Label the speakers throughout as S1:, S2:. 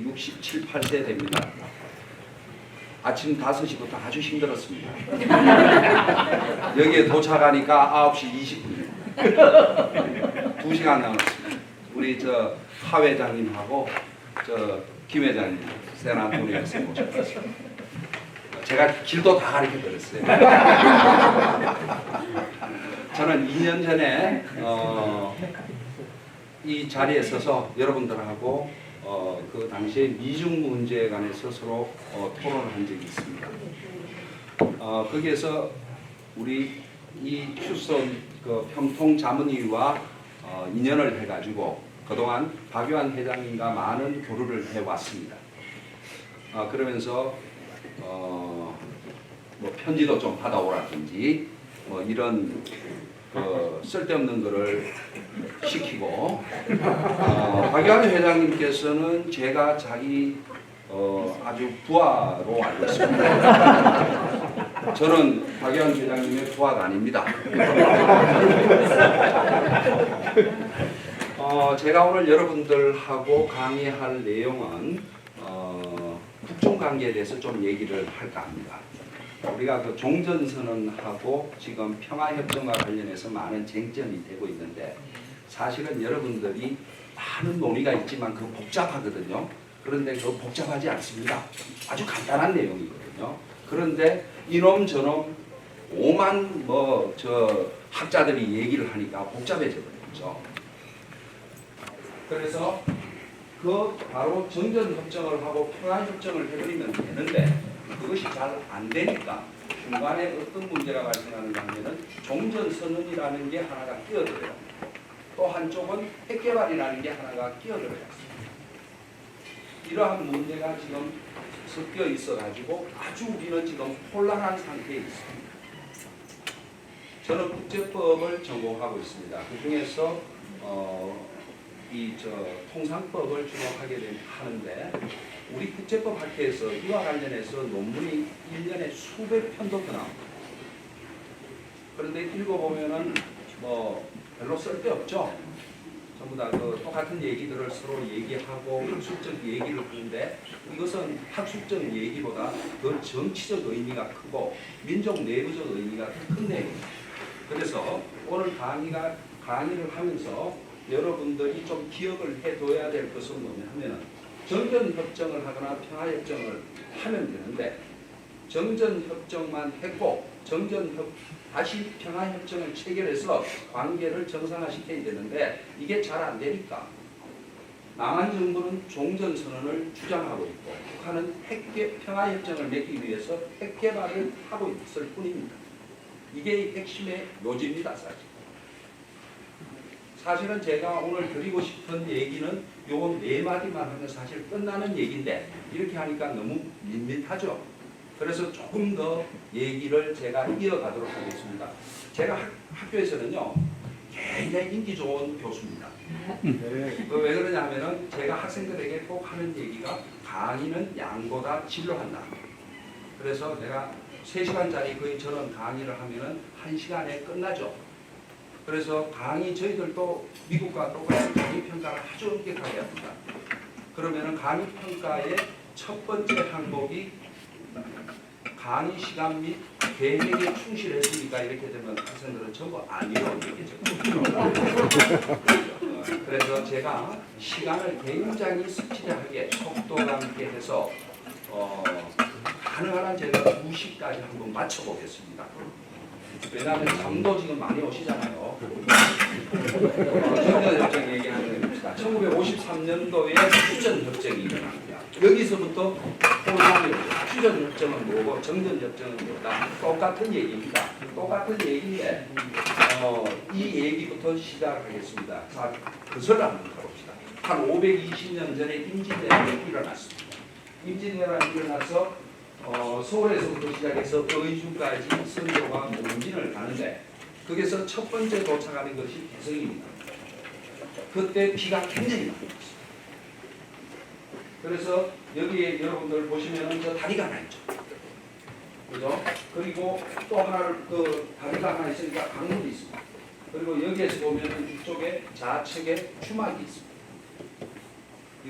S1: 67, 8세 됩니다. 아침 5시부터 아주 힘들었습니다. 여기에 도착하니까 9시 20분. 2시간 남았습니다. 우리 하 회장님하고 김 회장님 샌안토니오에서 모셨습니다. 제가 길도 다 가르쳐 드렸어요. 저는 2년 전에 이 자리에 서서 여러분들하고 그 당시에 미중 문제에 관해서 서로 토론을 한 적이 있습니다. 거기에서 우리 이 휴son 그 평통 자문위와 인연을 해가지고 그동안 박유한 회장님과 많은 교류를 해왔습니다. 그러면서 뭐 편지도 좀 받아오라든지 뭐 이런 쓸데없는 거를 시키고 박유한 회장님께서는 제가 자기 아주 부하로 알고 있습니다. 저는 박유한 회장님의 부하가 아닙니다. 제가 오늘 여러분들하고 강의할 내용은 국정관계에 대해서 좀 얘기를 할까 합니다. 우리가 그 종전선언하고 지금 평화협정과 관련해서 많은 쟁점이 되고 있는데 사실은 여러분들이 많은 논의가 있지만 그 복잡하거든요. 그런데 그 복잡하지 않습니다. 아주 간단한 내용이거든요. 그런데 이놈 저놈 오만 학자들이 얘기를 하니까 복잡해져 버렸죠. 그래서 그 바로 정전협정을 하고 평화협정을 해버리면 되는데 그것이 잘 안 되니까 중간에 어떤 문제가 발생하는가 하면은 종전선언이라는 게 하나가 끼어들어요. 또 한쪽은 핵개발이라는 게 하나가 끼어들어요. 이러한 문제가 지금 섞여 있어가지고 아주 우리는 지금 혼란한 상태에 있습니다. 저는 국제법을 전공하고 있습니다. 그 중에서 통상법을 주목하게 하는데 우리 국제법 학회에서 이와 관련해서 논문이 1년에 수백 편도 더 나옵니다. 그런데 읽어보면은 뭐 별로 쓸데없죠. 전부 다 그 똑같은 얘기들을 서로 얘기하고 학술적 얘기를 하는데 이것은 학술적 얘기보다 더 정치적 의미가 크고 민족 내부적 의미가 더 큰 내용입니다. 그래서 오늘 강의를 하면서 여러분들이 좀 기억을 해둬야 될 것은 뭐냐면 정전협정을 하거나 평화협정을 하면 되는데 정전협정만 했고 다시 평화협정을 체결해서 관계를 정상화시켜야 되는데 이게 잘 안 되니까 남한 정부는 종전선언을 주장하고 있고 북한은 평화협정을 맺기 위해서 핵개발을 하고 있을 뿐입니다. 이게 핵심의 요지입니다. 사실은 제가 오늘 드리고 싶은 얘기는 요 4마디만 하면 사실 끝나는 얘기인데 이렇게 하니까 너무 밋밋하죠. 그래서 조금 더 얘기를 제가 이어가도록 하겠습니다. 제가 학교에서는요 굉장히 인기 좋은 교수입니다. 왜 그러냐 하면은 제가 학생들에게 꼭 하는 얘기가 강의는 양보다 질로 한다. 그래서 내가 3시간짜리 거의 저런 강의를 하면은 1시간에 끝나죠. 그래서 저희들도 미국과 똑같이 강의 평가를 아주 엄격하게 합니다. 그러면은 강의 평가의 첫 번째 항목이 강의 시간 및 계획에 충실했으니까 이렇게 되면 학생들은 전부 아니라고 얘기죠. 그래서 제가 시간을 굉장히 스피드하게 속도감 있게 해서 가능한 한 제가 2시까지 한번 맞춰보겠습니다. 왜냐하면 잠도 지금 많이 오시잖아요. 정전협정 얘기하는 겁니다. 1953년도에 휴전협정이 일어납니다. 여기서부터 혼란이 오죠. 휴전협정은 뭐고 정전협정은 뭐다. 똑같은 얘기입니다. 똑같은 얘기인데 이 얘기부터 시작하겠습니다. 자, 그것을 한번 가봅시다. 한 520년 전에 임진왜란이 일어났습니다. 임진왜란이 일어나서 서울에서부터 시작해서 의주까지 선조가 문진을 가는데 거기서 첫 번째 도착하는 것이 개성입니다. 그때 비가 굉장히 많이 왔어요. 그래서 여기에 여러분들 보시면은 저 다리가 하나 있죠. 그죠? 그리고 또 하나를 다리가 하나 있으니까 강물이 있습니다. 그리고 여기에서 보면은 이쪽에 좌측에 추막이 있습니다.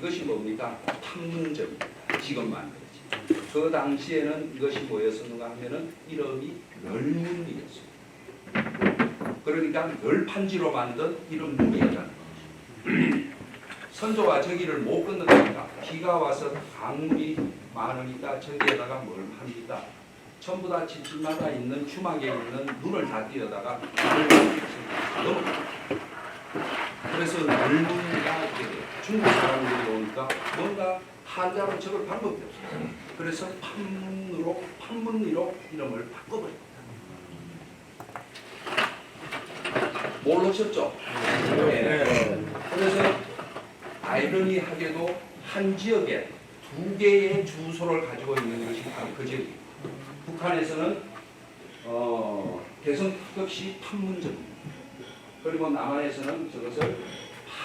S1: 이것이 뭡니까? 판문점입니다. 지금만 그렇지. 그 당시에는 이것이 뭐였었는가 하면은 이름이 널문이었어요. 그러니까 널판지로 만든 이런 문이었다는 거죠. 선조가 저기를 못 건너니까 비가 와서 강물이 많으니까 저기에다가 뭘 합니까? 전부 다 집집마다 있는 주막에 있는 눈을 다 띄어다가 넘어갑니다. 그래서 널문이가 이렇게 돼요. 중국 사람들이 오니까 뭔가 한자로 적을 방법이 없어요. 그래서 판문리로 이름을 바꿔버립니다. 모르셨죠? 네. 그래서 아이러니하게도 한 지역에 두 개의 주소를 가지고 있는 것이 바로 그 지역입니다. 북한에서는 개성특급시 판문점입니다. 그리고 남한에서는 저것을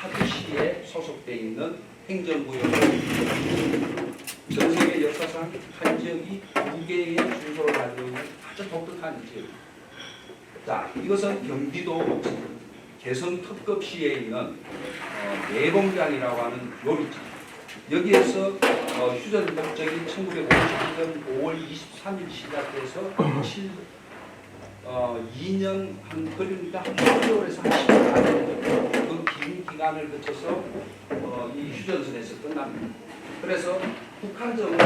S1: 파주시에 소속되어 있는 행정구역을 전 세계 역사상 한 지역이 두 개의 주소를 가지고 있는 아주 독특한 지역입니다. 자, 이것은 경기도 개성특급시에 있는 내봉장이라고 하는 요리집. 여기에서 휴전 법정이 1951년 5월 23일 시작돼서 2년 한 그러니까 한 8개월에서 한 14년 그 긴 기간을 거쳐서 이 휴전선에서 끝납니다. 그래서 북한에서는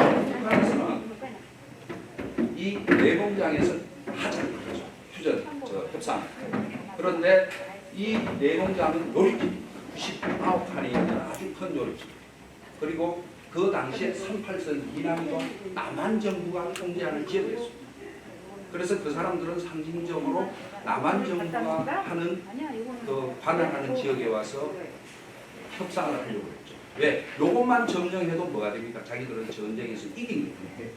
S1: 이 내봉장에서 하자는 거죠. 휴전 협상. 그런데 이 내봉장은 요리집 99칸이 있는 아주 큰 요리집. 그리고 그 당시에 38선 이남과 남한 정부가 통제하는 지역이었습니다. 그래서 그 사람들은 상징적으로 남한 정부가 하는 그 관할하는 지역에 와서 협상을 하려고 했죠. 왜? 요것만 점령해도 뭐가 됩니까? 자기들은 전쟁에서 이긴 거예요.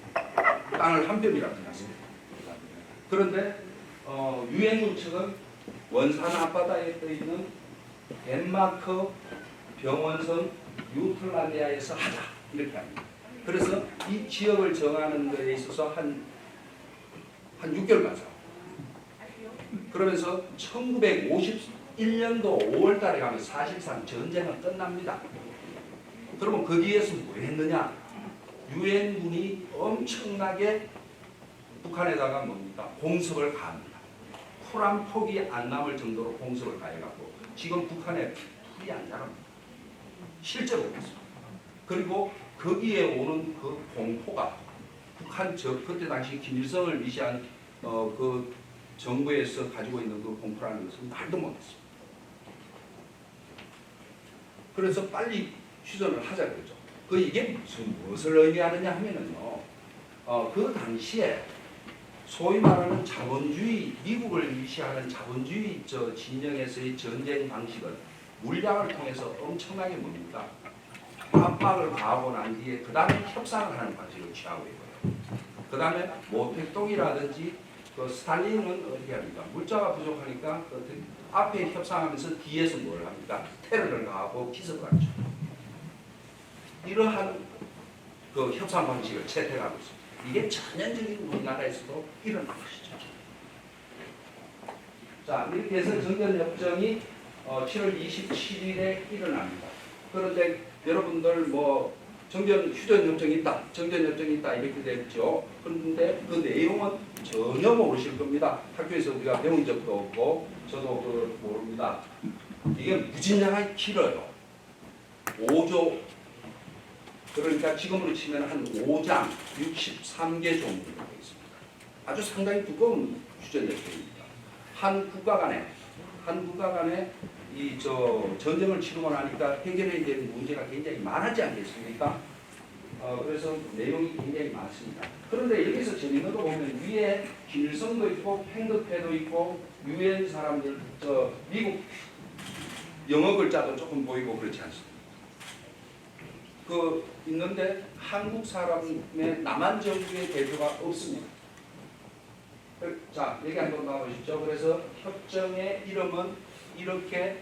S1: 땅을 한 뼘이라고 생각했습니다. 그런데 유엔군 측은 원산 앞바다에 떠 있는 덴마크 병원성 유틀란디아에서 하자 이렇게 합니다. 그래서 이 지역을 정하는 것에 있어서 한 6개월간 싸워. 그러면서 1951년도 5월 달에 가면 사실상 전쟁은 끝납니다. 그러면 그 뒤에서 뭐 했느냐? 유엔군이 엄청나게 북한에다가 뭡니까? 공습을 가합니다. 풀 한 폭이 안 남을 정도로 공습을 가해갖고 지금 북한에 풀이 안 자랍니다. 실제로 그렇습니다. 그리고 거기에 오는 그 공포가 북한 그때 당시 김일성을 위시한 그 정부에서 가지고 있는 그 공포라는 것은 말도 못했습니다. 그래서 빨리 휴전을 하자 그러죠. 이게 무엇을 의미하느냐 하면은요. 그 당시에 소위 말하는 자본주의, 미국을 위시하는 자본주의 진영에서의 전쟁 방식은 물량을 통해서 엄청나게 뭡니까? 압박을 가하고 난 뒤에 그 다음에 협상을 하는 방식을 취하고 있고요. 그 다음에 모택동이라든지 그 스탈린은 어떻게 합니까? 물자가 부족하니까 앞에 협상하면서 뒤에서 뭘 합니까? 테러를 가하고 기습을 하죠. 이러한 그 협상 방식을 채택하고 있습니다. 이게 전형적인 우리나라에서도 일어난 것이죠. 자, 이렇게 해서 정전협정이 7월 27일에 일어납니다. 그런데 여러분들 뭐 휴전협정이 있다, 정전협정이 있다 이렇게 됐죠. 그런데 그 내용은 전혀 모르실 겁니다. 학교에서 우리가 배운 적도 없고 저도 모릅니다. 이게 무진장하게 길어요. 5조 그러니까 지금으로 치면 한 5장 63개 종류로 되어 있습니다. 아주 상당히 두꺼운 휴전협정입니다. 한 국가 간에 이 전쟁을 치르고 나니까 해결해야 되는 문제가 굉장히 많았지 않겠습니까? 그래서 내용이 굉장히 많습니다. 그런데 여기서 재밌는 거 보면 위에 김일성도 있고 팽덕회도 있고 유엔 사람들 미국 영어 글자도 조금 보이고 그렇지 않습니까? 있는데 한국 사람의 남한 정부의 대표가 없습니다. 자, 여기 한번 봐보시죠. 그래서 협정의 이름은 이렇게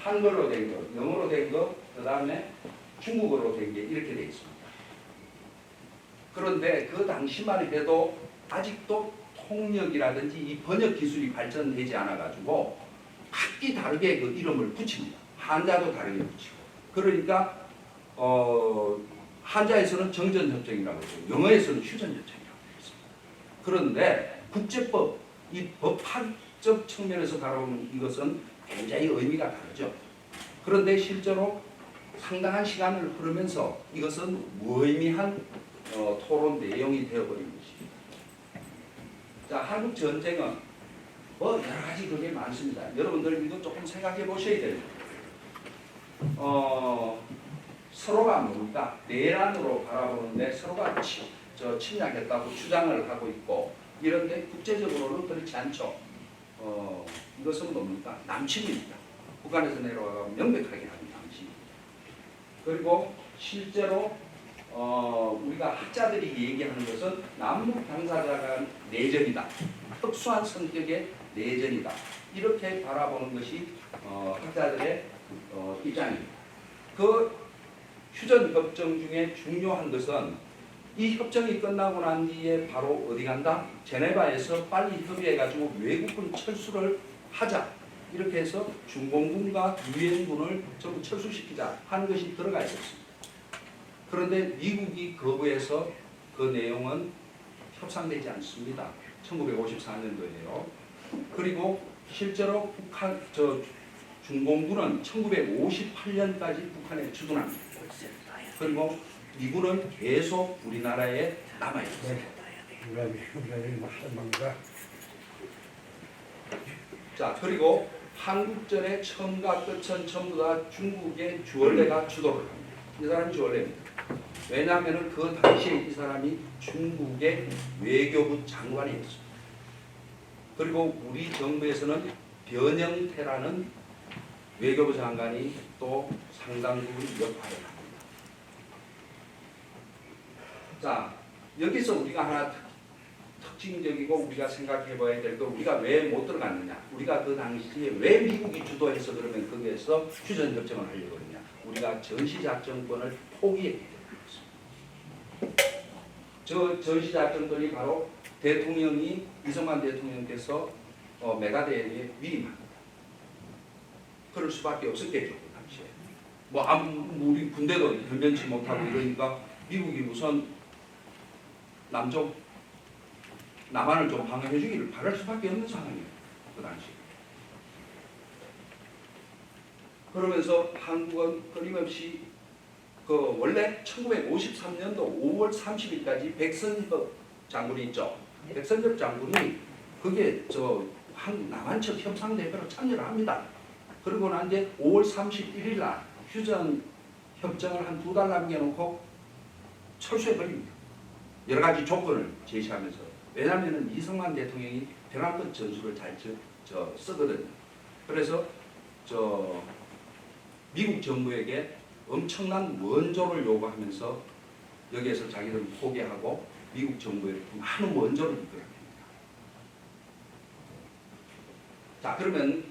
S1: 한글로 된 거, 영어로 된 거, 그 다음에 중국어로 된 게 이렇게 되어 있습니다. 그런데 그 당시만 해도 아직도 통역이라든지 이 번역 기술이 발전되지 않아가지고 각기 다르게 그 이름을 붙입니다. 한자도 다르게 붙이고. 그러니까 한자에서는 정전협정이라고 했고 영어에서는 휴전협정이라고 했습니다. 그런데 국제법, 이 법학적 측면에서 바라보면 이것은 굉장히 의미가 다르죠. 그런데 실제로 상당한 시간을 흐르면서 이것은 무의미한 토론 내용이 되어버린 것입니다. 자, 한국 전쟁은 여러 가지 그게 많습니다. 여러분들 이거 조금 생각해 보셔야 됩니다. 서로가 뭡니까? 내란으로 바라보는데 서로가 침략했다고 주장을 하고 있고 이런데 국제적으로는 그렇지 않죠. 이것은 뭡니까? 남침입니다. 북한에서 내려와서 명백하게 하는 남침. 그리고 실제로 우리가 학자들이 얘기하는 것은 남북 당사자 간 내전이다. 특수한 성격의 내전이다. 이렇게 바라보는 것이 학자들의 입장입니다. 그 휴전협정 중에 중요한 것은 이 협정이 끝나고 난 뒤에 바로 어디 간다? 제네바에서 빨리 협의해가지고 외국군 철수를 하자. 이렇게 해서 중공군과 유엔군을 전부 철수시키자 하는 것이 들어가 있었습니다. 그런데 미국이 거부해서 그 내용은 협상되지 않습니다. 1954년도에요. 그리고 실제로 중공군은 1958년까지 북한에 주둔합니다. 그리고 미군은 계속 우리나라에 남아있습니다. 자, 그리고 한국전의 처음과 끝은 전부 다 중국의 주얼레가 주도를 합니다. 이 사람이 주얼레입니다. 왜냐하면 그 당시에 이 사람이 중국의 외교부 장관이었습니다. 그리고 우리 정부에서는 변영태라는 외교부 장관이 또 상당 부분 역할을 합니다. 자, 여기서 우리가 하나 특징적이고 우리가 생각해 봐야 될 거, 우리가 왜 못 들어갔느냐? 우리가 그 당시에 왜 미국이 주도해서 그러면 거기에서 휴전협정을 하려고 그러냐? 우리가 전시작전권을 포기했기 때문이었습니다. 저 전시작전권이 바로 대통령이 이승만 대통령께서 메가데에 위임합니다. 그럴 수밖에 없었겠죠, 그 당시에. 우리 군대도 변변치 못하고 이러니까 미국이 우선 남한을 좀 방어해 주기를 바랄 수밖에 없는 상황이에요, 그 당시. 그러면서 한국은 끊임없이 원래 1953년도 5월 30일까지 백선엽 장군이 있죠. 백선엽 장군이 그게 한국 남한측 협상대표로 참여를 합니다. 그리고 난 이제 5월 31일 날 휴전 협정을 한 2달 남겨놓고 철수해버립니다. 여러 가지 조건을 제시하면서. 왜냐하면 이승만 대통령이 병합권 전술을 잘 쓰거든요. 그래서 미국 정부에게 엄청난 원조를 요구하면서 여기에서 자기들은 포기하고 미국 정부에 많은 원조를 이끌어냅니다. 자, 그러면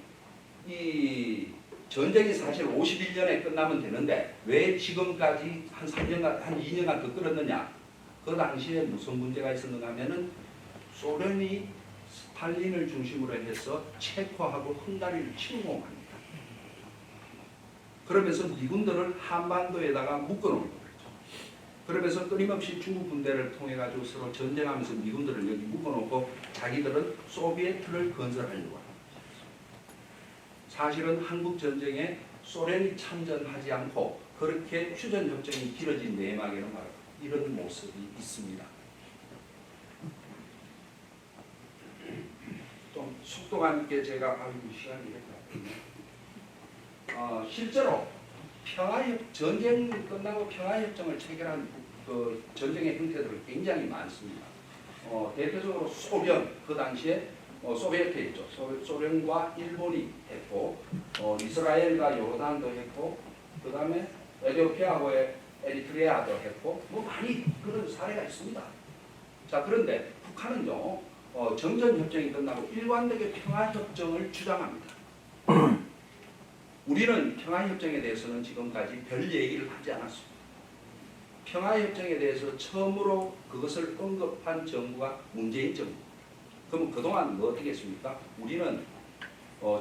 S1: 이 전쟁이 사실 51년에 끝나면 되는데 왜 지금까지 한 3년간, 한 2년간 더 끌었느냐? 그 당시에 무슨 문제가 있었는가 하면은 소련이 스탈린을 중심으로 해서 체코하고 헝가리를 침공합니다. 그러면서 미군들을 한반도에다가 묶어놓은 거죠. 그러면서 끊임없이 중국 군대를 통해 가지고 서로 전쟁하면서 미군들을 여기 묶어놓고 자기들은 소비에트를 건설하려고 합니다. 사실은 한국 전쟁에 소련이 참전하지 않고 그렇게 휴전 협정이 길어진 내막에는 바로 이런 모습이 있습니다. 좀 속도감 있게 제가 시간이 됐다. 실제로 전쟁 끝나고 평화협정을 체결한 그 전쟁의 형태들은 굉장히 많습니다. 대표적으로 소련, 그 당시에 소비에트 있죠. 소련과 일본이 했고, 이스라엘과 요르단도 했고, 그 다음에 에티오피아하고 에리트레아도 했고, 많이 그런 사례가 있습니다. 자, 그런데 북한은요, 정전협정이 끝나고 일관되게 평화협정을 주장합니다. 우리는 평화협정에 대해서는 지금까지 별 얘기를 하지 않았습니다. 평화협정에 대해서 처음으로 그것을 언급한 정부가 문재인 정부. 그럼 그동안 뭐 어떻게 했습니까? 우리는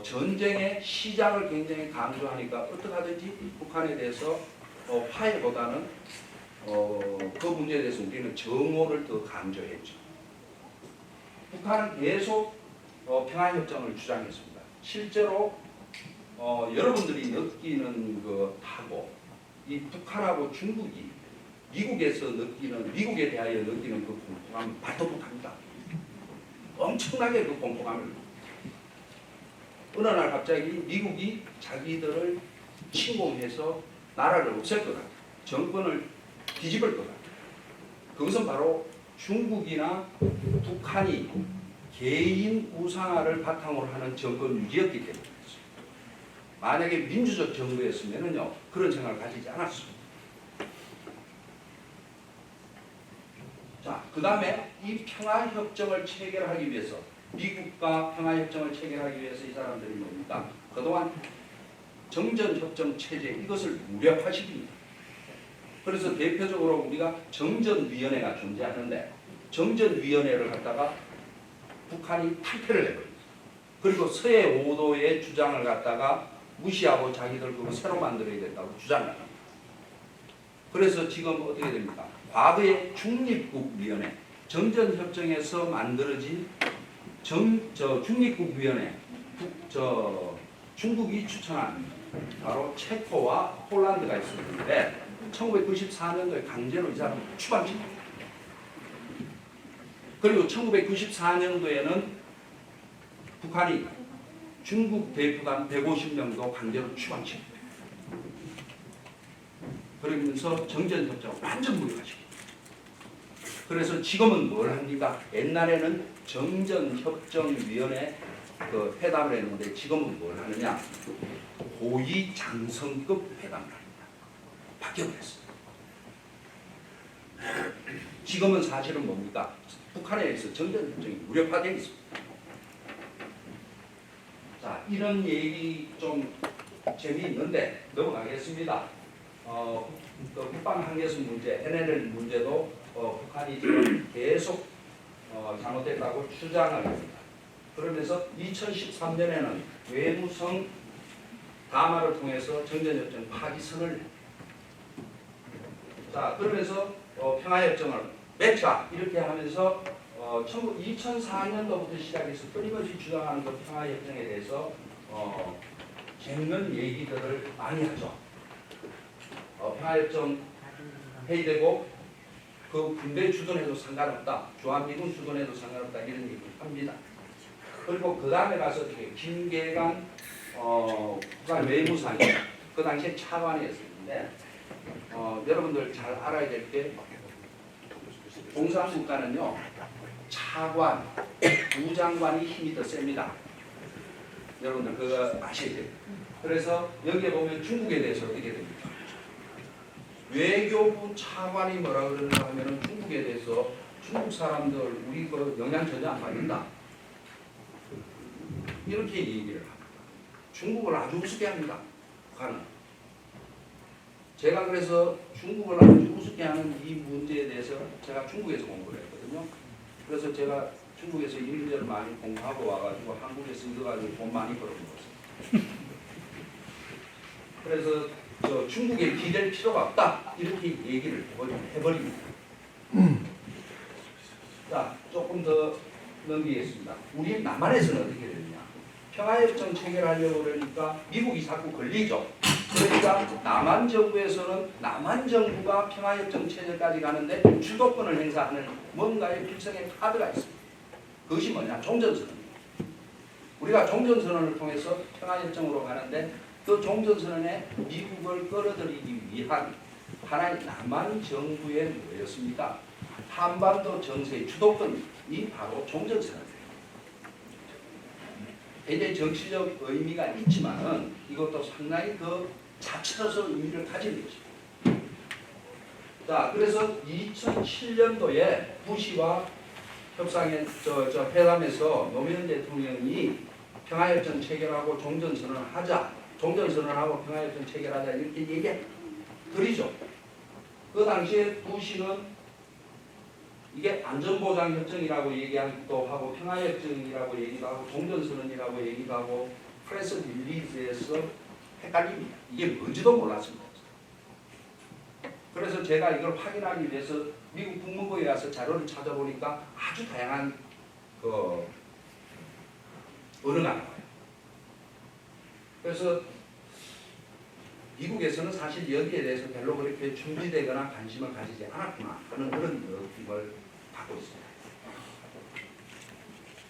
S1: 전쟁의 시작을 굉장히 강조하니까 어떻게 하든지 북한에 대해서 화해보다는 그 문제에 대해서 우리는 정오를 더 강조했죠. 북한은 계속 평화협정을 주장했습니다. 실제로 여러분들이 느끼는 것하고 이 북한하고 중국이 미국에 대하여 느끼는 그 공포감은 발도못합니다. 엄청나게 그 공포감을 어느 날 갑자기 미국이 자기들을 침공해서 나라를 없앨 거다. 정권을 뒤집을 거다. 그것은 바로 중국이나 북한이 개인 우상화를 바탕으로 하는 정권 유지였기 때문이었어요. 만약에 민주적 정부였으면요 그런 생각을 가지지 않았습니다. 자, 그 다음에 이 평화협정을 체결하기 위해서 미국과 평화협정을 체결하기 위해서 이 사람들이 뭡니까? 그동안 정전협정 체제 이것을 무력화시킵니다. 그래서 대표적으로 우리가 정전위원회가 존재하는데 정전위원회를 갖다가 북한이 탈퇴를 해버립니다. 그리고 서해 5도의 주장을 갖다가 무시하고 자기들 그거 새로 만들어야 된다고 주장을 합니다. 그래서 지금 어떻게 됩니까? 과거의 중립국위원회, 정전협정에서 만들어진 중립국위원회, 중국이 추천한 바로 체코와 폴란드가 있었는데 1994년도에 강제로 이 사람을 추방시킵니다. 그리고 1994년도에는 북한이 중국 대표단 150명도 강제로 추방시킵니다. 그러면서 정전협정을 완전 무력화시킵니다. 그래서 지금은 뭘 합니까? 옛날에는 정전협정위원회 그 회담을 했는데 지금은 뭘 하느냐? 고위장성급 회담을 합니다. 바뀌어버렸어요. 지금은 사실은 뭡니까? 북한에 의해서 정전협정이 무력화되어 있습니다. 자, 이런 얘기 좀 재미있는데 넘어가겠습니다. 국방 한계선 문제, NLL 문제도 북한이 지금 계속 잘못됐다고 주장을 합니다. 그러면서 2013년에는 외무성 담화를 통해서 정전협정 파기선을 자 그러면서 평화협정을 맺자 이렇게 하면서 2004년도부터 시작해서 끊임없이 주장하는 그 평화협정에 대해서 재밌는 얘기들을 많이 하죠. 평화협정 회의되고 그 군대 주둔해도 상관없다. 주한미군 주둔해도 상관없다. 이런 얘기를 합니다. 그리고 그 다음에 가서 김계관 북한 외무상이 그 당시에 차관이었는데 여러분들 잘 알아야 될 게 공산국가는요 차관, 부장관이 힘이 더 셉니다. 여러분들 그거 아셔야 돼요. 그래서 여기에 보면 중국에 대해서 어떻게 됩니까? 외교부 차관이 뭐라 그러는가 하면은 중국에 대해서 중국 사람들 우리 그 영향 전혀 안 받는다. 이렇게 얘기를 합니다. 중국을 아주 우습게 합니다. 북한은. 제가 그래서 중국을 아주 우습게 하는 이 문제에 대해서 제가 중국에서 공부를 했거든요. 그래서 제가 중국에서 인문제를 많이 공부하고 와가지고 한국에서 이거 가지고 돈 많이 벌어먹었어요. 그래서 중국에 기댈 필요가 없다. 이렇게 얘기를 해버립니다. 자, 조금 더 넘기겠습니다. 우리 남한에서는 어떻게 되느냐. 평화협정 체결하려고 그러니까 미국이 자꾸 걸리죠. 그러니까 남한 정부에서는 남한 정부가 평화협정 체결까지 가는데 주도권을 행사하는 뭔가의 필성의 카드가 있습니다. 그것이 뭐냐? 종전선언. 우리가 종전선언을 통해서 평화협정으로 가는데 그 종전선언에 미국을 끌어들이기 위한 하나의 남한 정부의 뭐였습니까? 한반도 정세의 주도권이 바로 종전선언이에요. 굉장히 정치적 의미가 있지만은 이것도 상당히 그 자체로서 의미를 가지는 것입니다. 자, 그래서 2007년도에 부시와 협상의 회담에서 노무현 대통령이 평화협정 체결하고 종전선언하자, 종전선언하고 평화협정 체결하자 이렇게 얘기드리죠. 그 당시에 부시는 이게 안전보장협정이라고 얘기하기도 하고 평화협정이라고 얘기도 하고 종전선언이라고 얘기도 하고 프레스 릴리즈에서 헷갈립니다. 이게 뭔지도 몰랐습니다. 그래서 제가 이걸 확인하기 위해서 미국 국무부에 가서 자료를 찾아보니까 아주 다양한 그 언어가 나와요. 그래서 미국에서는 사실 여기에 대해서 별로 그렇게 준비되거나 관심을 가지지 않았구나 하는 그런 느낌을 갖고 있습니다.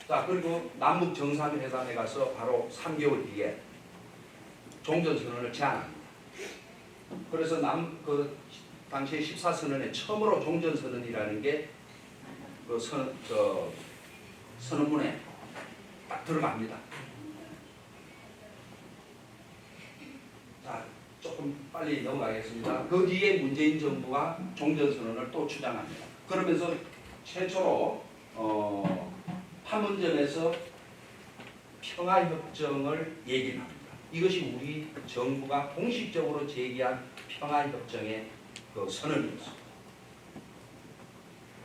S1: 자, 그리고 남북 정상회담에 가서 바로 3개월 뒤에 종전선언을 제안합니다. 그래서 그 당시에 14선언에 처음으로 종전선언이라는 게 그 선언문에 딱 들어갑니다. 자, 조금 빨리 넘어가겠습니다. 그 뒤에 문재인 정부가 종전선언을 또 주장합니다. 그러면서 최초로 판문점에서 평화협정을 얘기합니다. 이것이 우리 정부가 공식적으로 제기한 평화협정의 그 선언이었습니다.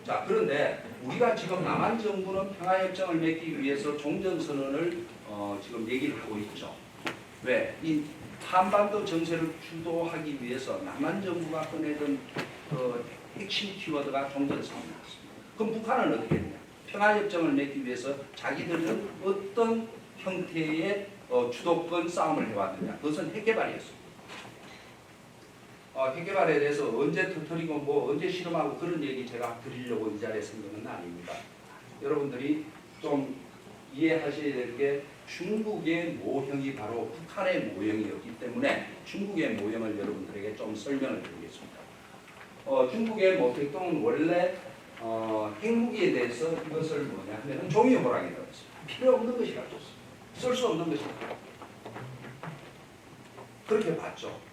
S1: 자, 그런데 우리가 지금 남한 정부는 평화협정을 맺기 위해서 종전선언을 지금 얘기를 하고 있죠. 왜? 이 한반도 정세를 주도하기 위해서 남한 정부가 꺼내던 그 핵심 키워드가 종전선언이었습니다. 그럼 북한은 어떻게 했냐? 평화협정을 맺기 위해서 자기들은 어떤 형태의 주도권 싸움을 해왔느냐? 그것은 핵개발이었습니다. 핵개발에 대해서 언제 터뜨리고 뭐 언제 실험하고 그런 얘기 제가 드리려고 이 자리에 쓴 것은 아닙니다. 여러분들이 좀 이해하셔야 될 게 중국의 모형이 바로 북한의 모형이었기 때문에 중국의 모형을 여러분들에게 좀 설명을 드리겠습니다. 중국의 모택동은 원래 핵무기에 대해서 이것을 뭐냐 하면 종이 호랑이라고 했습니다. 필요 없는 것이라고 했습니다. 쓸 수 없는 것이다. 그렇게 봤죠.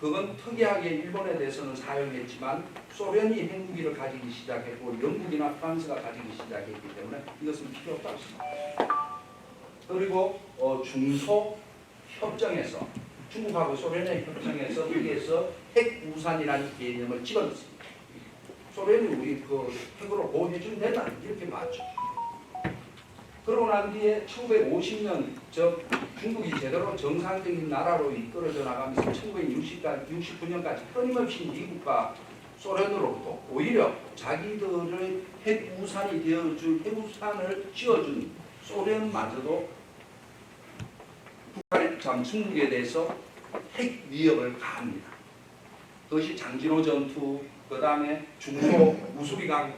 S1: 그건 특이하게 일본에 대해서는 사용했지만 소련이 핵무기를 가지기 시작했고 영국이나 프랑스가 가지기 시작했기 때문에 이것은 필요 없다고 했습니다. 그리고 중소 협정에서 중국하고 소련의 협정에서 여기에서 핵우산이라는 개념을 집어넣습니다. 소련이 우리 그 핵으로 보호해주면 된다 이렇게 봤죠. 그러고 난 뒤에 1950년 중국이 제대로 정상적인 나라로 이끌어져 나가면서 1969년까지 끊임없이 미국과 소련으로부터 오히려 자기들의 핵우산이 되어줄 핵우산을 씌워준 소련마저도 북한 중국에 대해서 핵 위협을 가합니다. 그것이 장진호 전투, 그 다음에 중소 무수리강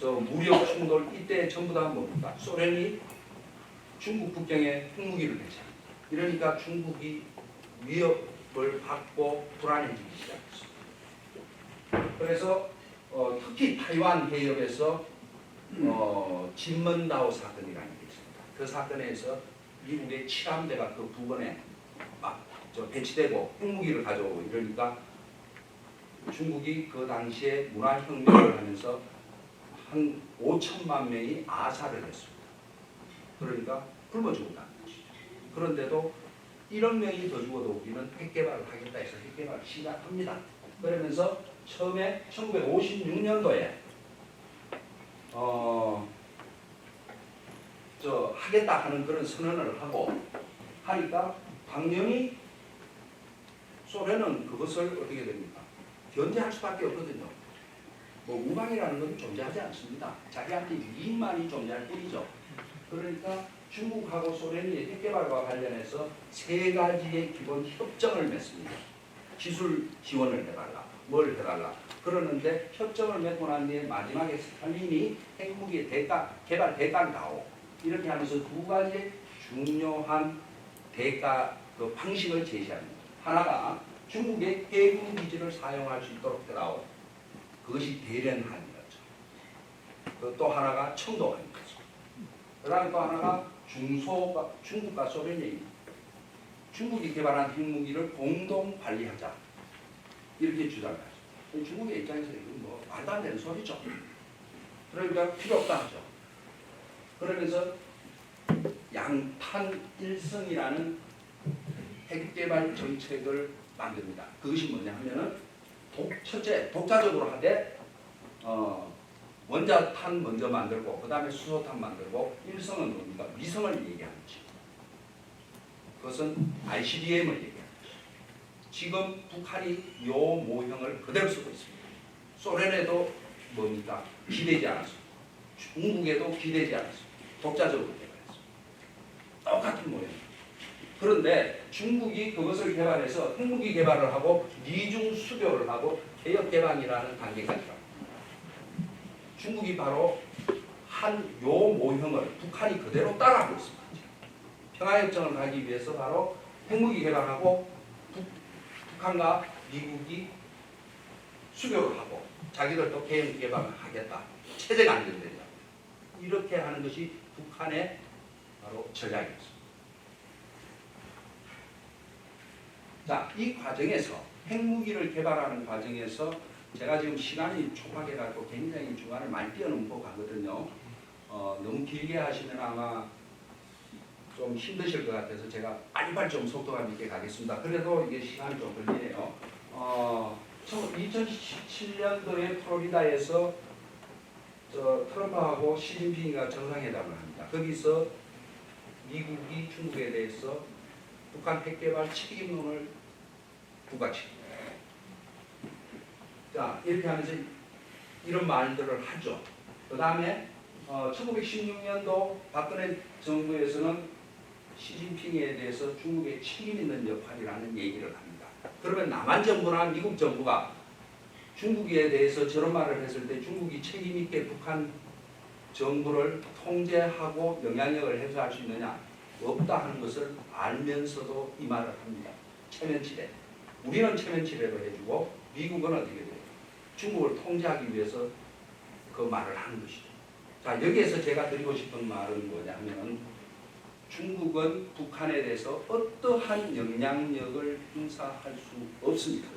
S1: 무력 충돌 이때 전부 다 뭡니까? 소련이 중국 국경에 핵무기를 배치합니다. 이러니까 중국이 위협을 받고 불안해지기 시작했습니다. 그래서 특히 타이완 해협에서 진먼다오 사건이라는 게 있습니다. 그 사건에서 미국의 7함대가 그 부근에 막 배치되고 핵무기를 가져오고 이러니까 중국이 그 당시에 문화혁명을 하면서 한 5천만 명이 아사를 했습니다. 그러니까 굶어 죽었다는 것이죠. 그런데도 1억 명이 더 죽어도 우리는 핵개발을 하겠다 해서 핵개발을 시작합니다. 그러면서 처음에 1956년도에 하겠다 하는 그런 선언을 하고 하니까 당연히 소련은 그것을 어떻게 됩니까? 견제할 수밖에 없거든요. 뭐 우방이라는 건 존재하지 않습니다. 자기한테 이익만이 존재할 뿐이죠. 그러니까 중국하고 소련이 핵개발과 관련해서 세 가지의 기본 협정을 맺습니다. 기술 지원을 해달라, 뭘 해달라. 그러는데 협정을 맺고 난 뒤에 마지막에 스탈린이 핵무기 개발 대가를 다오. 이렇게 하면서 두 가지 중요한 대가 그 방식을 제시합니다. 하나가 중국의 해군 기지를 사용할 수 있도록 해다오. 그것이 대련한이었죠. 또 하나가 청도한이었죠. 그 다음에 또 하나가 중국과 소련이 중국이 개발한 핵무기를 공동 관리하자. 이렇게 주장하죠. 중국의 입장에서 이건 뭐 말도 안 되는 소리죠. 그러니까 필요 없다 하죠. 그러면서 양탄일성이라는 핵개발 정책을 만듭니다. 그것이 뭐냐 하면은 첫째, 독자적으로 하되 원자탄 먼저 만들고 그 다음에 수소탄 만들고 일성은 뭡니까? 위성을 얘기하는 것입니다. 그것은 ICBM을 얘기하는 것입니다. 지금 북한이 요 모형을 그대로 쓰고 있습니다. 소련에도 뭡니까? 기대지 않았습니다. 중국에도 기대지 않았습니다. 독자적으로 개발했습니다. 똑같은 모형. 그런데 중국이 그것을 개발해서 핵무기 개발을 하고 미중 수교를 하고 개혁 개방이라는 단계까지 갑니다. 중국이 바로 한 요 모형을 북한이 그대로 따라하고 있습니다. 평화협정을 가기 위해서 바로 핵무기 개발하고 북한과 미국이 수교를 하고 자기들도 개혁 개방을 하겠다. 체제가 안정된다. 이렇게 하는 것이 북한의 바로 전략이었습니다. 자, 이 과정에서 핵무기를 개발하는 과정에서 제가 지금 시간이 촉박해가지고 굉장히 주간을 많이 뛰어넘고 가거든요. 너무 길게 하시면 아마 좀 힘드실 것 같아서 제가 빨리빨리 좀 속도감 있게 가겠습니다. 그래도 이게 시간이 좀 걸리네요. 2017년도에 플로리다에서 트럼프하고 시진핑이가 정상회담을 합니다. 거기서 미국이 중국에 대해서 북한 핵개발 책임론을 부각시킵니다. 자, 이렇게 하면서 이런 말들을 하죠. 그 다음에 1916년도 박근혜 정부에서는 시진핑에 대해서 중국의 책임 있는 역할이라는 얘기를 합니다. 그러면 남한 정부나 미국 정부가 중국에 대해서 저런 말을 했을 때 중국이 책임 있게 북한 정부를 통제하고 영향력을 행사할 수 있느냐? 없다 하는 것을 알면서도 이 말을 합니다. 체면치레. 우리는 체면치레로 해주고 미국은 어떻게 돼요? 중국을 통제하기 위해서 그 말을 하는 것이죠. 자, 여기에서 제가 드리고 싶은 말은 뭐냐면 중국은 북한에 대해서 어떠한 영향력을 행사할 수 없습니다.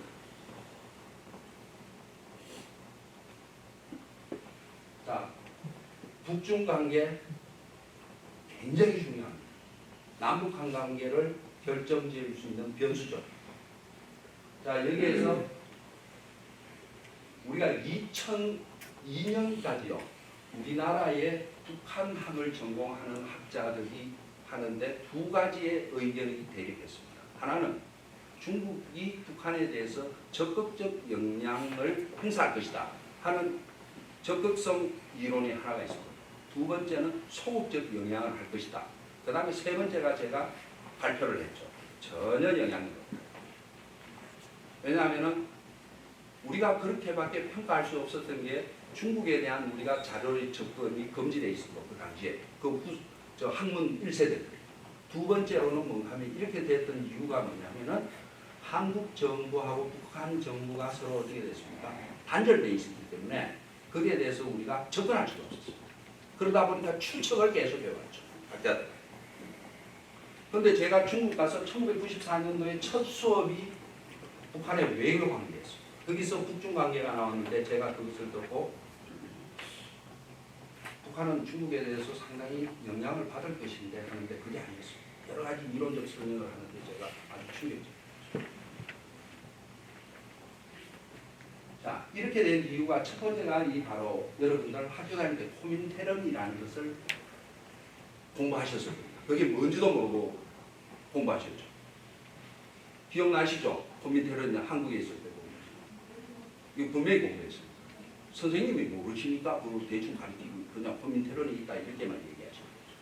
S1: 자, 북중 관계 굉장히 중요합니다. 남북한 관계를 결정지을 수 있는 변수죠. 자, 여기에서 우리가 2002년까지요. 우리나라의 북한학을 전공하는 학자들이 하는데 두 가지의 의견이 대립했습니다. 하나는 중국이 북한에 대해서 적극적 영향을 행사할 것이다 하는 적극성 이론이 하나가 있습니다. 두 번째는 소극적 영향을 할 것이다. 그 다음에 세 번째가 제가 발표를 했죠. 전혀 영향이 없다. 왜냐하면 우리가 그렇게밖에 평가할 수 없었던 게 중국에 대한 우리가 자료의 접근이 금지되어 있었고 그 당시에 저 학문 1세대들. 두 번째로는 뭔가 하면 이렇게 됐던 이유가 뭐냐면은 한국 정부하고 북한 정부가 서로 어떻게 됐습니까? 단절되어 있었기 때문에 거기에 대해서 우리가 접근할 수가 없었습니다. 그러다 보니까 추측을 계속 해왔죠. 학자들. 그런데 제가 중국 가서 1994년도에 첫 수업이 북한의 외교 관계였습니다. 거기서 북중 관계가 나왔는데 제가 그것을 듣고 북한은 중국에 대해서 상당히 영향을 받을 것인데 하는데 그게 아니었습니다. 여러 가지 이론적 설명을 하는데 제가 아주 충격적이었습니다. 자, 이렇게 된 이유가 첫 번째가 이 바로 여러분들 학교 다닐 때 코민테런이라는 것을 공부하셨을 겁니다. 그게 뭔지도 모르고 공부하셨죠. 기억나시죠? 코민테런 한국에 있을 때 공부하셨죠. 이거 분명히 공부했습니다. 선생님이 모르시니까 그걸 대충 가르치고 그냥 코민테런이 있다 이렇게만 얘기하시는 거죠.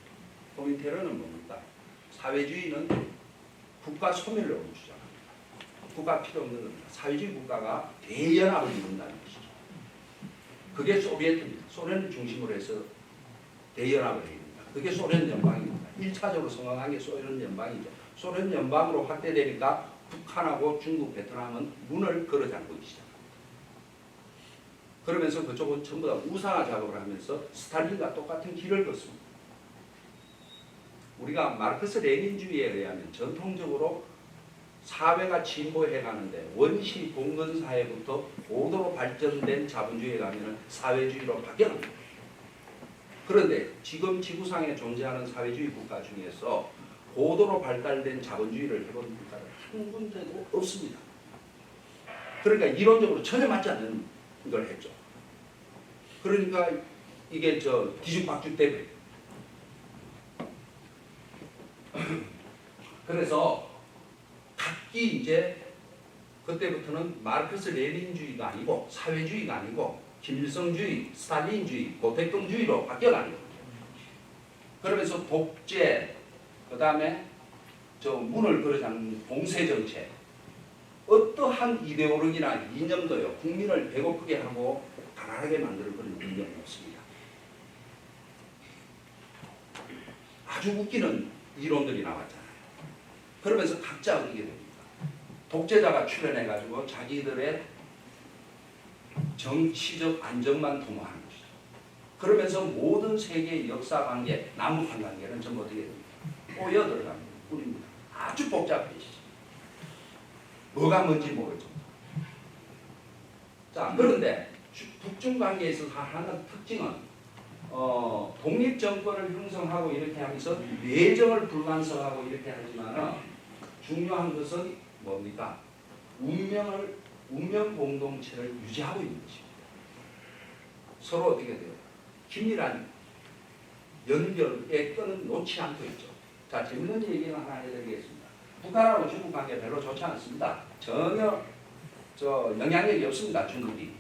S1: 코민테런은 뭡니까? 사회주의는 국가 소멸을 주장합니다. 국가 필요 없는 겁니다. 사회주의 국가가 대연합을 이룬다는 것이죠. 그게 소비에트입니다. 소련을 중심으로 해서 대연합을 이룬다. 그게 소련 연방입니다. 1차적으로 성공한 게 소련 연방이죠. 소련 연방으로 확대되니까 북한하고 중국, 베트남은 문을 걸어 잠그기 시작합니다. 그러면서 그쪽은 전부 다 우상화 작업을 하면서 스탈린과 똑같은 길을 걷습니다. 우리가 마르크스 레닌주의에 의하면 전통적으로 사회가 진보해 가는데 원시 봉건 사회부터 고도로 발전된 자본주의에 가면은 사회주의로 바뀌어갑니다. 그런데 지금 지구상에 존재하는 사회주의 국가 중에서 고도로 발달된 자본주의를 해본 국가는 한 군데도 없습니다. 그러니까 이론적으로 전혀 맞지 않는 걸 했죠. 그러니까 이게 뒤죽박죽 되고요. 그래서 각기 이제 그때부터는 마르크스 레닌주의가 아니고 사회주의가 아니고 김일성주의, 스탈린주의, 고택동주의로 바뀌어가는 거예요. 그러면서 독재, 그 다음에 저 문을 걸어잡는 봉쇄정책, 어떠한 이데올로기나 이념도요 국민을 배고프게 하고 가난하게 만드는 그런 이념이 없습니다. 아주 웃기는 이론들이 나왔잖아요. 그러면서 각자 어떻게 됩니까? 독재자가 출연해가지고 자기들의 정치적 안정만 도모하는 것이죠. 그러면서 모든 세계의 역사관계, 남북한 관계는 전부 어떻게 됩니까? 꼬여 들어가는 뿐입니다. 아주 복잡해지죠. 뭐가 뭔지 모르죠. 자, 그런데 북중 관계에 있어서 하는 특징은 독립정권을 형성하고 이렇게 하면서 내정을 불완성하고 이렇게 하지만 중요한 것은 뭡니까? 운명 공동체를 유지하고 있는 것입니다. 서로 어떻게 돼요? 긴밀한 연결의 끈은 놓지 않고 있죠. 자, 재밌는 얘기를 하나 해드리겠습니다. 북한하고 중국 관계 별로 좋지 않습니다. 전혀 영향력이 없습니다. 중국이.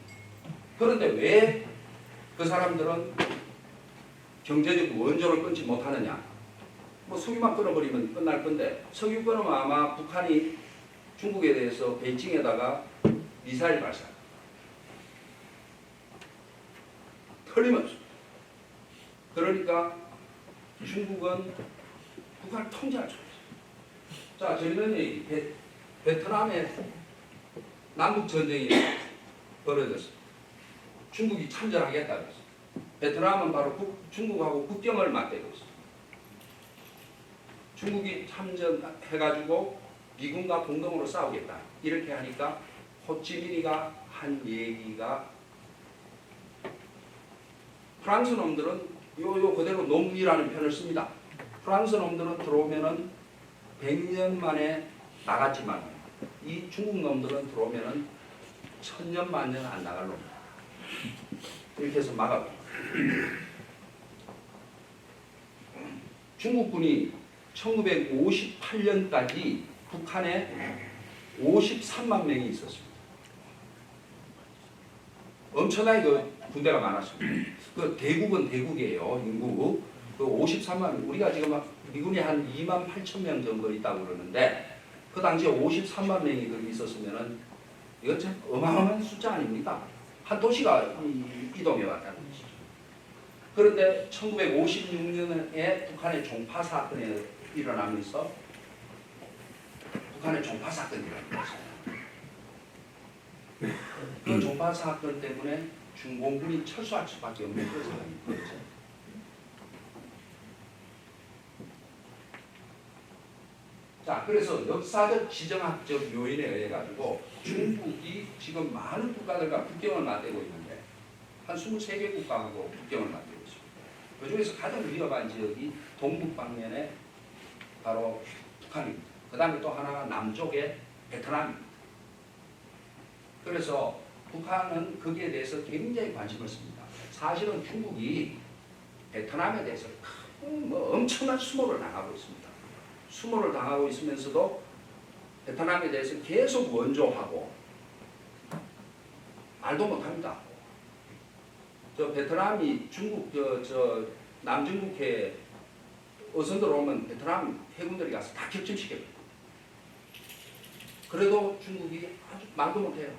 S1: 그런데 왜 그 사람들은 경제적 원조를 끊지 못하느냐? 뭐 석유만 끊어버리면 끝날 건데 석유 끊으면 아마 북한이 중국에 대해서 베이징에다가 미사일 발사 틀림없습니다. 그러니까 중국은 북한을 통제할 수 없어요. 자, 재밌는 얘기. 베트남에 남북전쟁이 벌어졌어요. 중국이 참전하겠다 그랬어요. 베트남은 바로 중국하고 국경을 맞대고 있어요. 중국이 참전해가지고 미군과 공동으로 싸우겠다. 이렇게 하니까 호찌민이가 한 얘기가 프랑스 놈들은 요 그대로 농민이라는 표현을 씁니다. 프랑스 놈들은 들어오면은 100년 만에 나갔지만 이 중국 놈들은 들어오면은 1000년 만년 안 나갈 놈이다. 이렇게 해서 막아버려. 중국군이 1958년까지 북한에 53만 명이 있었습니다. 엄청나게 그 군대가 많았습니다. 그 대국은 대국이에요. 인구. 그 53만 명. 우리가 지금 미군이 한 2만 8천 명 정도 있다고 그러는데 그 당시에 53만 명이 거기 있었으면은 이거 참 어마어마한 숫자 아닙니까? 한 도시가 이동해 왔다는 것이죠. 그런데 1956년에 북한의 종파 사건이 일어나면서 북한의 종파 사건이 일어났어요. 그 종파 사건 때문에 중공군이 철수할 수밖에 없는 그런 상황이 있었죠. 자, 그래서 역사적 지정학적 요인에 의해 가지고 중국이 지금 많은 국가들과 국경을 맞대고 있는데 한 23개 국가하고 국경을 맞대고 있습니다. 그 중에서 가장 위험한 지역이 동북 방면에 바로 북한입니다. 그 다음에 또 하나가 남쪽에 베트남입니다. 그래서 북한은 거기에 대해서 굉장히 관심을 씁니다. 사실은 중국이 베트남에 대해서 엄청난 수모를 당하고 있습니다. 수모를 당하고 있으면서도 베트남에 대해서 계속 원조하고 말도 못합니다. 저 베트남이 중국 남중국해 어선들 오면 베트남 해군들이 가서 다 격침시켜요. 그래도 중국이 아주 말도 못해요.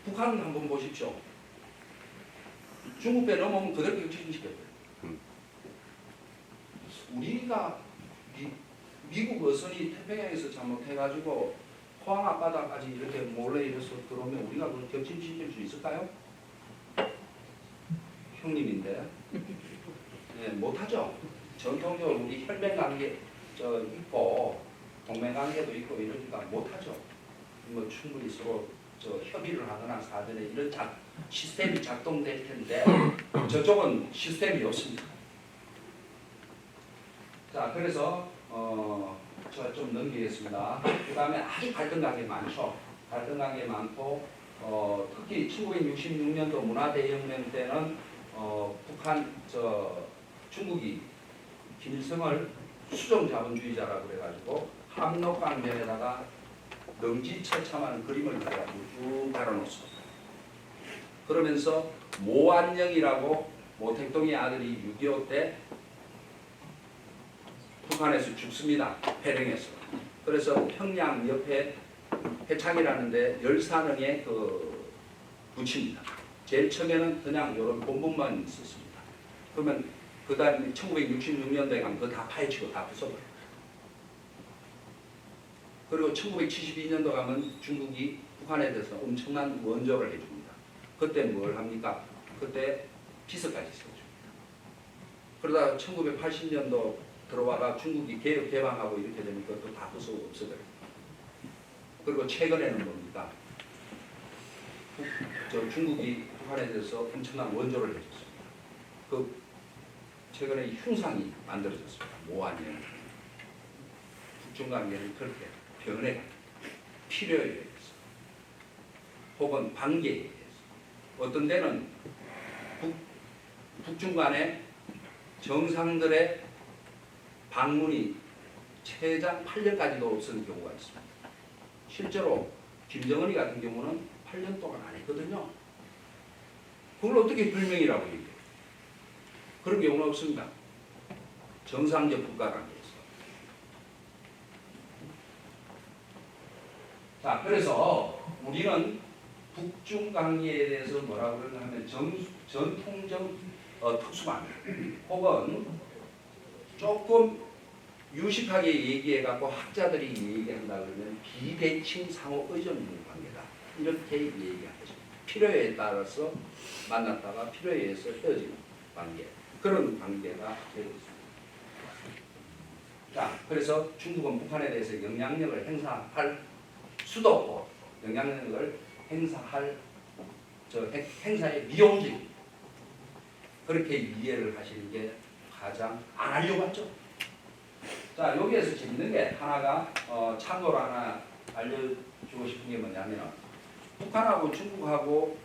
S1: 북한은 한번 보십시오. 중국 배 넘어오면 그대로 격침시켜요. 우리가 미국 어선이 태평양에서 잘못해가지고 포항 앞바다까지 이렇게 몰래 이래서 들어오면 우리가 그걸 격침시킬 수 있을까요? 형님인데 네, 못하죠. 전통적으로 우리 혈맹관계 있고 동맹관계도 있고 이러니까 못하죠. 뭐 충분히 서로 협의를 하거나 사전에 이런 시스템이 작동될 텐데 저쪽은 시스템이 없습니다. 자, 그래서 저 좀 넘기겠습니다. 그 다음에 아주 갈등 관계 많죠. 갈등 관계 많고 특히 1966년도 문화대혁명 때는 북한 중국이 김일성을 수종자본주의자라고 그래가지고 함록강변에다가 능지처참한 그림을 그려가지고 쭉 달아놓습니다. 그러면서 모안영이라고 모택동의 아들이 6.25 때 북한에서 죽습니다. 패령에서. 그래서 평양 옆에 해창이라는데 열산릉에 붙입니다. 제일 처음에는 그냥 이런 본분만 있었습니다. 그러면 그 다음에 1966년도에 가면 그거 다 파헤치고 다 부숴버려요. 그리고 1972년도 가면 중국이 북한에 대해서 엄청난 원조를 해줍니다. 그때 뭘 합니까? 그때 비서까지 써줍니다. 그러다가 1980년도 들어와가 중국이 개혁 개방하고 이렇게 되면 그것도 다 부수고 없어져요. 그리고 최근에는 뭡니까? 중국이 북한에 대해서 엄청난 원조를 해줬습니다. 그 최근에 흉상이 만들어졌습니다. 모안영. 북중 관계는 그렇게 변해가 필요에 의해서 혹은 관계에 의해서 어떤 데는 북중 간의 정상들의 방문이 최장 8년까지도 없었던 경우가 있습니다. 실제로 김정은이 같은 경우는 8년 동안 안 했거든요. 그걸 어떻게 불명이라고 얘기해요? 그런 경우는 없습니다. 정상적 국가 관계에서. 자, 그래서 우리는 북중 관계에 대해서 뭐라고 그러냐 하면 전통적 특수관 혹은 조금 유식하게 얘기해갖고 학자들이 얘기한다 그러면 비대칭 상호 의존 관계다. 이렇게 얘기하죠. 필요에 따라서 만났다가 필요에 의해서 헤어지는 관계. 그런 관계가 되고 있습니다. 자, 그래서 중국은 북한에 대해서 영향력을 행사할 수도 없고 영향력을 행사할 행사의 미용직 그렇게 이해를 하시는 게 가장 안 하려고 하죠. 자, 여기에서 재밌는 게 하나가 참고로 하나 알려주고 싶은 게 뭐냐면 북한하고 중국하고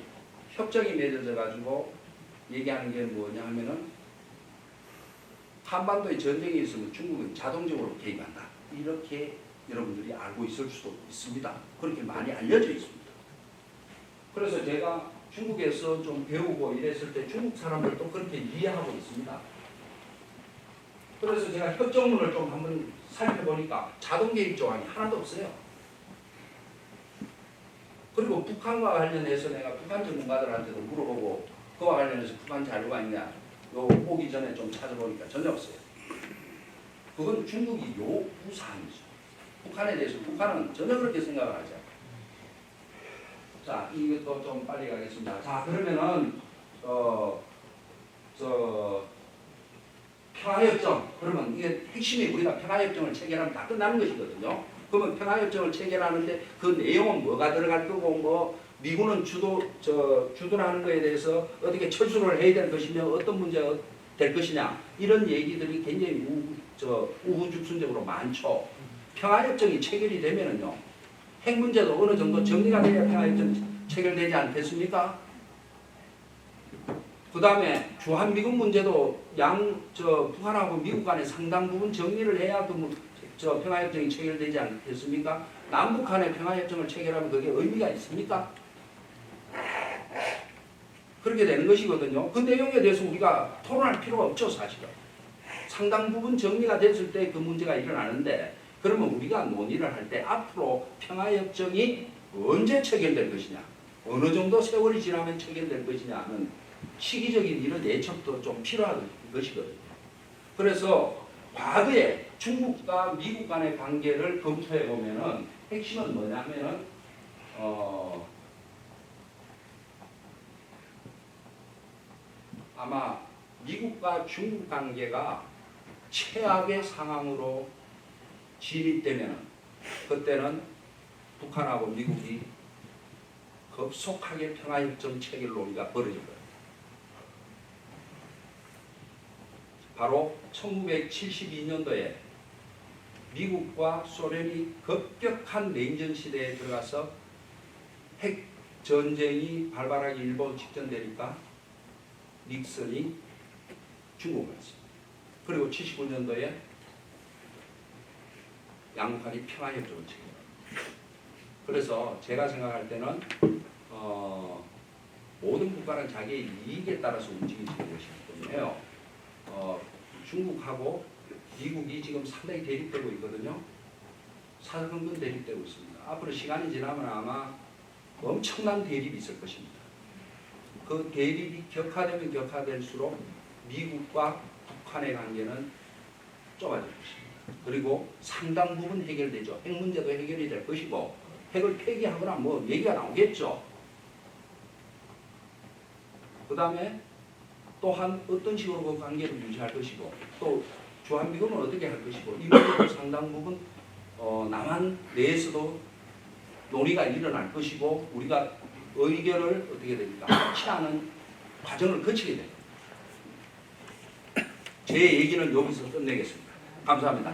S1: 협정이 맺어져 가지고 얘기하는 게 뭐냐 하면은 한반도에 전쟁이 있으면 중국은 자동적으로 개입한다. 이렇게 여러분들이 알고 있을 수도 있습니다. 그렇게 많이 알려져 있습니다. 그래서 제가 중국에서 좀 배우고 이랬을 때 중국 사람들도 그렇게 이해하고 있습니다. 그래서 제가 협정문을 좀 한번 살펴보니까 자동 개입 조항이 하나도 없어요. 그리고 북한과 관련해서 내가 북한 전문가들한테도 물어보고 그와 관련해서 북한 자료가 있냐 요 오기 전에 좀 찾아보니까 전혀 없어요. 그건 중국이 요구사항이죠. 북한에 대해서 북한은 전혀 그렇게 생각을 하지 않아요. 자, 이것도 좀 빨리 가겠습니다. 자, 그러면은 평화협정. 그러면 이게 핵심이 우리가 평화협정을 체결하면 다 끝나는 것이거든요. 그러면 평화협정을 체결하는데 그 내용은 뭐가 들어갈 거고 뭐 미군은 주둔하는 것에 대해서 어떻게 철수를 해야 될 것이며 어떤 문제가 될 것이냐 이런 얘기들이 굉장히 우후죽순적으로 많죠. 평화협정이 체결이 되면은요 핵 문제도 어느 정도 정리가 돼야 평화협정 체결되지 않겠습니까? 그 다음에 주한미군 문제도 북한하고 미국 간에 상당 부분 정리를 해야 평화협정이 체결되지 않겠습니까? 남북 간의 평화협정을 체결하면 그게 의미가 있습니까? 그렇게 되는 것이거든요. 그 내용에 대해서 우리가 토론할 필요가 없죠, 사실은. 상당 부분 정리가 됐을 때 그 문제가 일어나는데 그러면 우리가 논의를 할 때 앞으로 평화협정이 언제 체결될 것이냐, 어느 정도 세월이 지나면 체결될 것이냐는 시기적인 이런 예측도 좀 필요한 것이거든요. 그래서 과거에 중국과 미국 간의 관계를 검토해 보면은 핵심은 뭐냐면은 아마 미국과 중국 관계가 최악의 상황으로 진입되면은 그때는 북한하고 미국이 급속하게 평화협정 체결 논의가 벌어질 거예요. 바로 1972년도에 미국과 소련이 급격한 냉전 시대에 들어가서 핵 전쟁이 발발하기 일보 직전 되니까 닉슨이 중국을 갔습니다. 그리고 79년도에 양판이 평화협정을 체결합니다. 그래서 제가 생각할 때는 모든 국가는 자기의 이익에 따라서 움직이는 것이기 때문에요. 중국하고 미국이 지금 상당히 대립되고 있거든요. 사실은 대립되고 있습니다. 앞으로 시간이 지나면 아마 엄청난 대립이 있을 것입니다. 그 대립이 격화되면 격화될수록 미국과 북한의 관계는 좁아질 것입니다. 그리고 상당 부분 해결되죠. 핵 문제도 해결이 될 것이고 핵을 폐기하거나 뭐 얘기가 나오겠죠. 그 다음에 또한 어떤 식으로 그 관계를 유지할 것이고 또 주한미군은 어떻게 할 것이고 이 문제도 상당 부분 남한 내에서도 논의가 일어날 것이고 우리가 의견을 어떻게 됩니까? 합치하는 과정을 거치게 됩니다. 제 얘기는 여기서 끝내겠습니다. 감사합니다.